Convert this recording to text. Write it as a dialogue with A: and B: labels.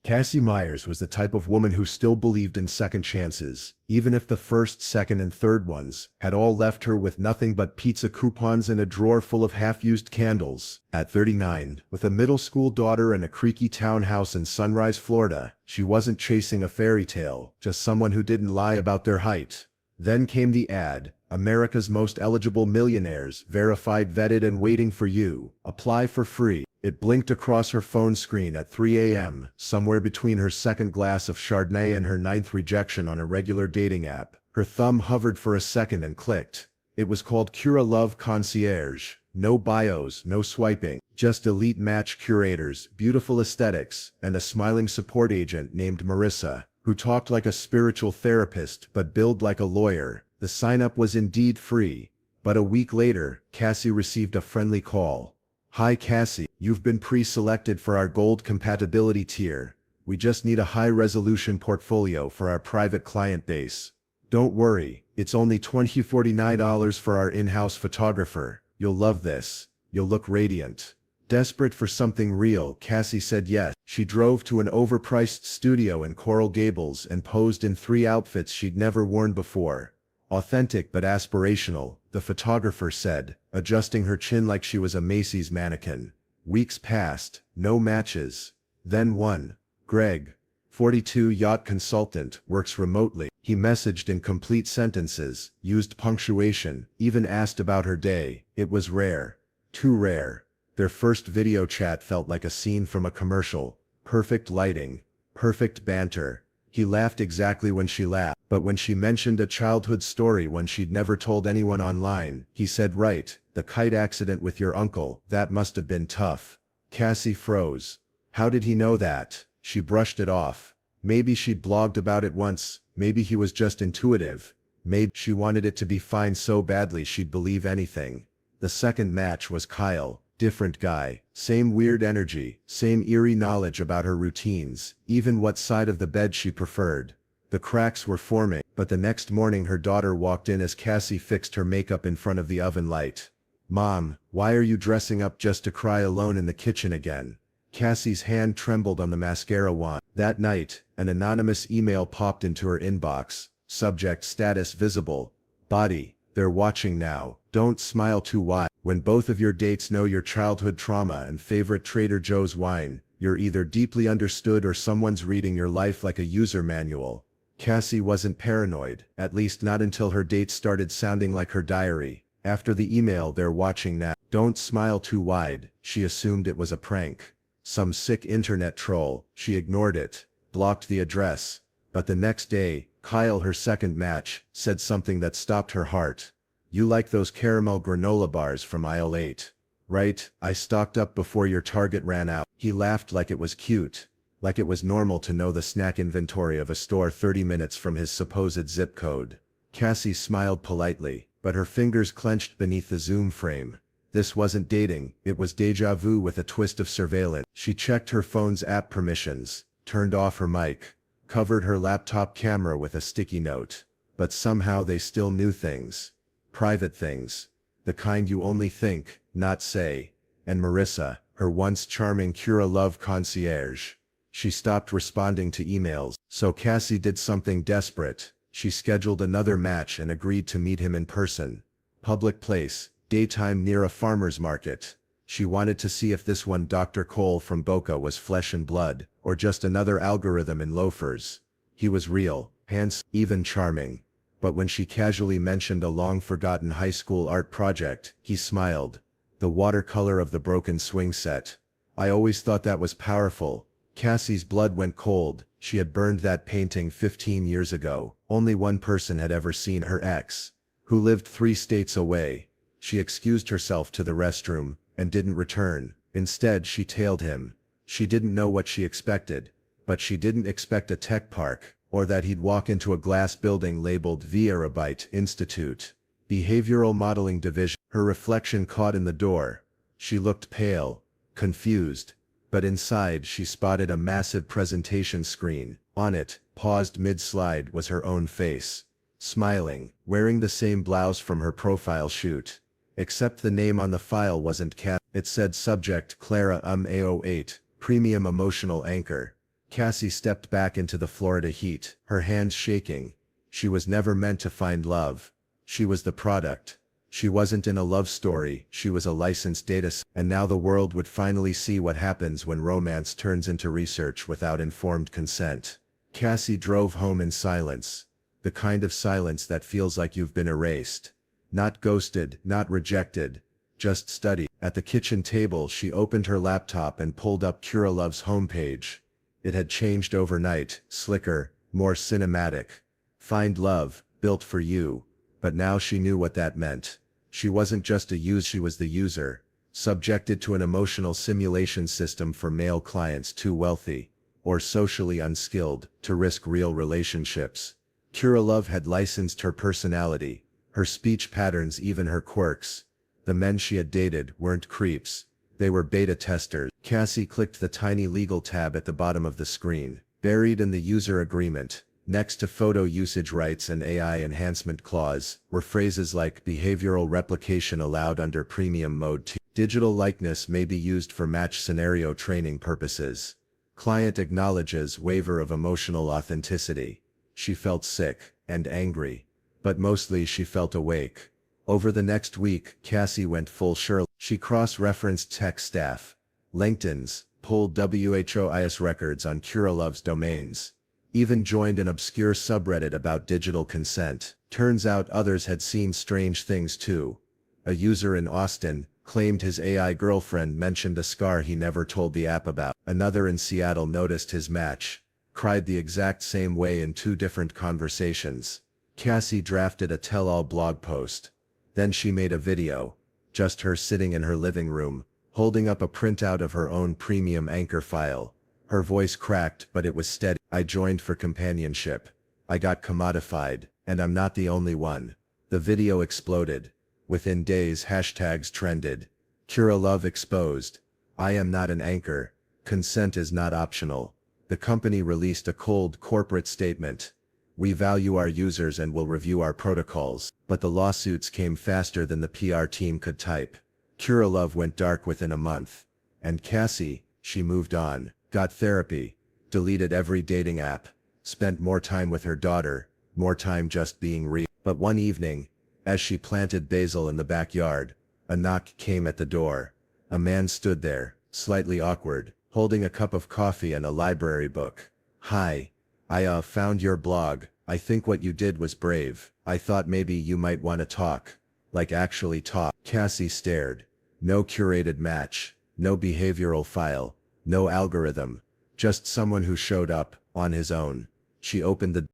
A: Cassie Myers was the type of woman who still believed in second chances, even if the first, second, and third ones had all left her with nothing but pizza coupons and a drawer full of half-used candles. At 39, with a middle school daughter and a creaky townhouse in Sunrise, Florida, she wasn't chasing a fairy tale, just someone who didn't lie about their height. Then came the ad, America's Most Eligible Millionaires, verified, vetted, and waiting for you. Apply for free. It blinked across her phone screen at 3 a.m., somewhere between her second glass of Chardonnay and her ninth rejection on a regular dating app. Her thumb hovered for a second and clicked. It was called Cura Love Concierge. No bios, no swiping, just elite match curators, beautiful aesthetics, and a smiling support agent named Marissa, who talked like a spiritual therapist but billed like a lawyer. The sign-up was indeed free, but a week later, Cassie received a friendly call. "Hi Cassie, you've been pre-selected for our gold compatibility tier. We just need a high-resolution portfolio for our private client base. Don't worry, it's only $49 for our in-house photographer. You'll love this. You'll look radiant." Desperate for something real, Cassie said yes. She drove to an overpriced studio in Coral Gables and posed in 3 outfits she'd never worn before. Authentic but aspirational, the photographer said, adjusting her chin like she was a Macy's mannequin. Weeks passed, no matches. Then one. Greg, 42, yacht consultant, works remotely. He messaged in complete sentences, used punctuation, even asked about her day. It was rare. Too rare. Their first video chat felt like a scene from a commercial. Perfect lighting. Perfect banter. He laughed exactly when she laughed, but when she mentioned a childhood story one she'd never told anyone online, he said, "Right, the kite accident with your uncle, that must have been tough." Cassie froze. How did he know that? She brushed it off. Maybe she'd blogged about it once, maybe he was just intuitive. Maybe she wanted it to be fine so badly she'd believe anything. The second match was Kyle. Different guy, same weird energy, same eerie knowledge about her routines, even what side of the bed she preferred. The cracks were forming, but the next morning her daughter walked in as Cassie fixed her makeup in front of the oven light. "Mom, why are you dressing up just to cry alone in the kitchen again?" Cassie's hand trembled on the mascara wand. That night, an anonymous email popped into her inbox. Subject: status visible. Body: they're watching now. Don't smile too wide. When both of your dates know your childhood trauma and favorite Trader Joe's wine, you're either deeply understood or someone's reading your life like a user manual. Cassie wasn't paranoid, at least not until her dates started sounding like her diary. After the email, "They're watching now. Don't smile too wide," she assumed it was a prank. Some sick internet troll. She ignored it, blocked the address. But the next day, Kyle, her second match, said something that stopped her heart. "You like those caramel granola bars from aisle 8. Right? I stocked up before your Target ran out." He laughed like it was cute. Like it was normal to know the snack inventory of a store 30 minutes from his supposed zip code. Cassie smiled politely, but her fingers clenched beneath the Zoom frame. This wasn't dating, it was déjà vu with a twist of surveillance. She checked her phone's app permissions, turned off her mic, covered her laptop camera with a sticky note. But somehow they still knew things. Private things. The kind you only think, not say. And Marissa, her once charming Cura Love concierge. She stopped responding to emails, so Cassie did something desperate. She scheduled another match and agreed to meet him in person. Public place, daytime near a farmer's market. She wanted to see if this one Dr. Cole from Boca was flesh and blood, or just another algorithm in loafers. He was real, handsome, even charming. But when she casually mentioned a long-forgotten high school art project, he smiled. The watercolor of the broken swing set. "I always thought that was powerful." Cassie's blood went cold. She had burned that painting 15 years ago. Only one person had ever seen her ex, who lived 3 states away. She excused herself to the restroom, and didn't return. Instead, she tailed him. She didn't know what she expected. But she didn't expect a tech park, or that he'd walk into a glass building labeled Vierabite Institute. Behavioral Modeling Division. Her reflection caught in the door. She looked pale, confused. But inside she spotted a massive presentation screen. On it, paused mid-slide, was her own face. Smiling, wearing the same blouse from her profile shoot. Except the name on the file wasn't Cat. It said subject Clara AO8, Premium Emotional Anchor. Cassie stepped back into the Florida heat, her hands shaking. She was never meant to find love. She was the product. She wasn't in a love story, she was a licensed and now the world would finally see what happens when romance turns into research without informed consent. Cassie drove home in silence. The kind of silence that feels like you've been erased. Not ghosted, not rejected. Just studied. At the kitchen table she opened her laptop and pulled up Kira Love's homepage. It had changed overnight, slicker, more cinematic. Find love, built for you. But now she knew what that meant. She wasn't just a user, she was the user. Subjected to an emotional simulation system for male clients too wealthy or socially unskilled to risk real relationships. Kira Love had licensed her personality, her speech patterns, even her quirks. The men she had dated weren't creeps. They were beta testers. Cassie clicked the tiny legal tab at the bottom of the screen. Buried in the user agreement, next to photo usage rights and AI enhancement clause, were phrases like behavioral replication allowed under premium mode 2. Digital likeness may be used for match scenario training purposes. Client acknowledges waiver of emotional authenticity. She felt sick and angry, but mostly she felt awake. Over the next week, Cassie went full Shirley. She cross-referenced tech staff, LinkedIn's, pulled WHOIS records on Kira Love's domains. Even joined an obscure subreddit about digital consent. Turns out others had seen strange things too. A user in Austin claimed his AI girlfriend mentioned a scar he never told the app about. Another in Seattle noticed his match cried the exact same way in 2 different conversations. Cassie drafted a tell-all blog post. Then she made a video. Just her sitting in her living room, holding up a printout of her own premium anchor file. Her voice cracked, but it was steady. I joined for companionship. I got commodified, and I'm not the only one. The video exploded. Within days, hashtags trended. Kira Love exposed. I am not an anchor. Consent is not optional. The company released a cold corporate statement. We value our users and will review our protocols. But the lawsuits came faster than the PR team could type. Kira Love went dark within a month. And Cassie, she moved on, got therapy, deleted every dating app, spent more time with her daughter, more time just being real. But one evening, as she planted basil in the backyard, a knock came at the door. A man stood there, slightly awkward, holding a cup of coffee and a library book. Hi. I found your blog. I think what you did was brave. I thought maybe you might want to talk. Like actually talk. Cassie stared. No curated match. No behavioral file. No algorithm. Just someone who showed up, on his own. She opened the